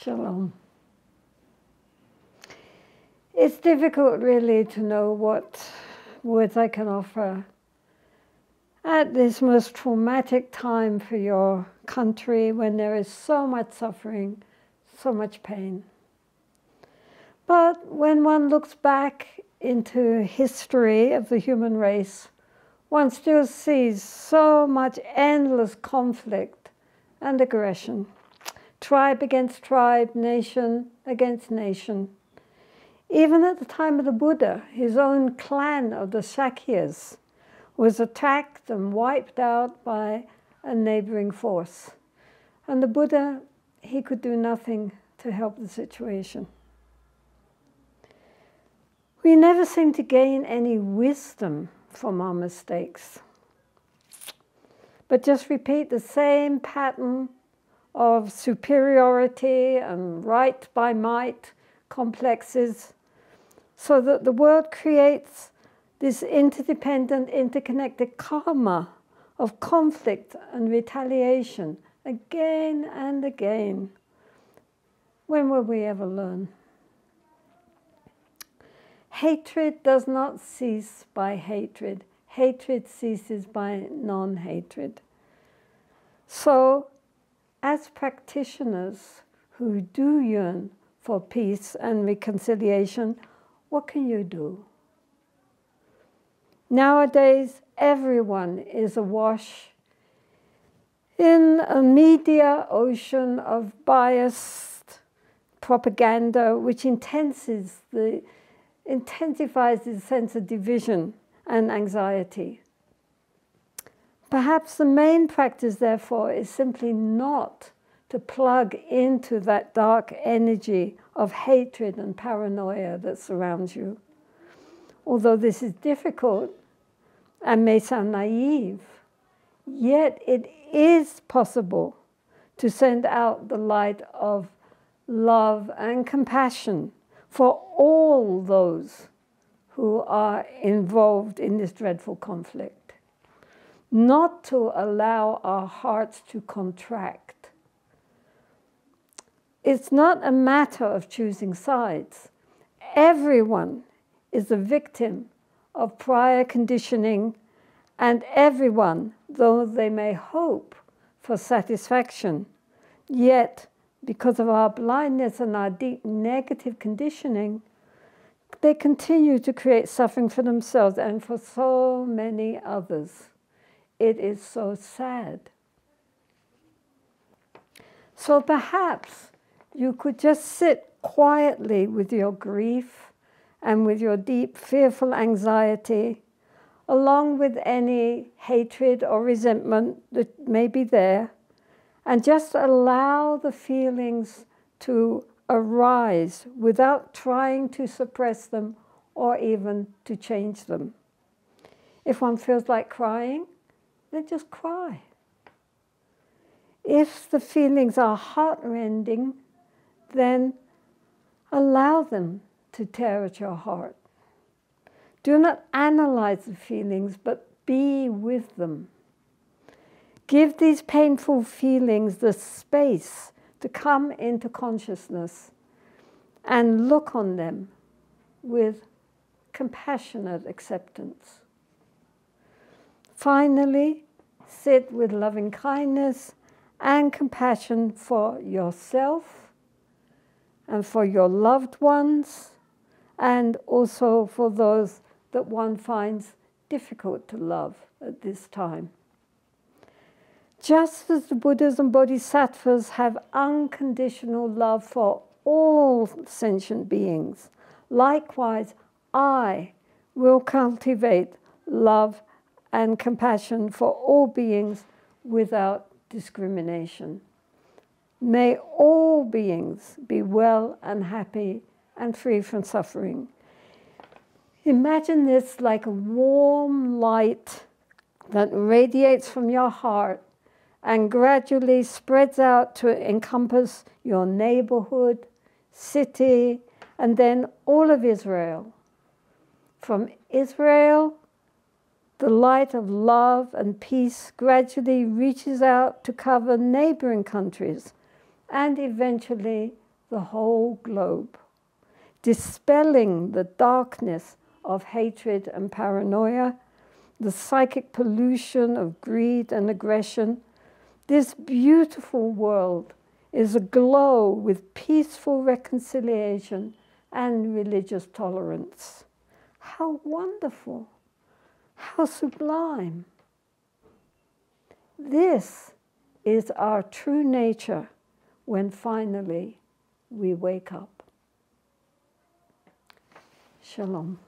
Shalom. It's difficult really to know what words I can offer at this most traumatic time for your country when there is so much suffering, so much pain. But when one looks back into history of the human race, one still sees so much endless conflict and aggression. Tribe against tribe, nation against nation. Even at the time of the Buddha, his own clan of the Shakyas was attacked and wiped out by a neighboring force. And the Buddha, he could do nothing to help the situation. We never seem to gain any wisdom from our mistakes, but just repeat the same pattern of superiority and right by might complexes, so that the world creates this interdependent, interconnected karma of conflict and retaliation again and again. When will we ever learn? Hatred does not cease by hatred. Hatred ceases by non-hatred. So, as practitioners who do yearn for peace and reconciliation, what can you do? Nowadays, everyone is awash in a media ocean of biased propaganda which intensifies the sense of division and anxiety. Perhaps the main practice, therefore, is simply not to plug into that dark energy of hatred and paranoia that surrounds you. Although this is difficult and may sound naive, yet it is possible to send out the light of love and compassion for all those who are involved in this dreadful conflict. Not to allow our hearts to contract. It's not a matter of choosing sides. Everyone is a victim of prior conditioning, and everyone, though they may hope for satisfaction, yet because of our blindness and our deep negative conditioning, they continue to create suffering for themselves and for so many others. It is so sad. So perhaps you could just sit quietly with your grief and with your deep, fearful anxiety, along with any hatred or resentment that may be there, and just allow the feelings to arise without trying to suppress them or even to change them. If one feels like crying, then just cry. If the feelings are heart-rending, then allow them to tear at your heart. Do not analyze the feelings, but be with them. Give these painful feelings the space to come into consciousness and look on them with compassionate acceptance. Finally, sit with loving kindness and compassion for yourself and for your loved ones, and also for those that one finds difficult to love at this time. Just as the Buddhas and Bodhisattvas have unconditional love for all sentient beings, likewise I will cultivate love and compassion for all beings without discrimination. May all beings be well and happy and free from suffering. Imagine this like a warm light that radiates from your heart and gradually spreads out to encompass your neighborhood, city, and then all of Israel. From Israel, the light of love and peace gradually reaches out to cover neighboring countries and eventually the whole globe, dispelling the darkness of hatred and paranoia, the psychic pollution of greed and aggression. This beautiful world is aglow with peaceful reconciliation and religious tolerance. How wonderful! How sublime! This is our true nature when finally we wake up. Shalom.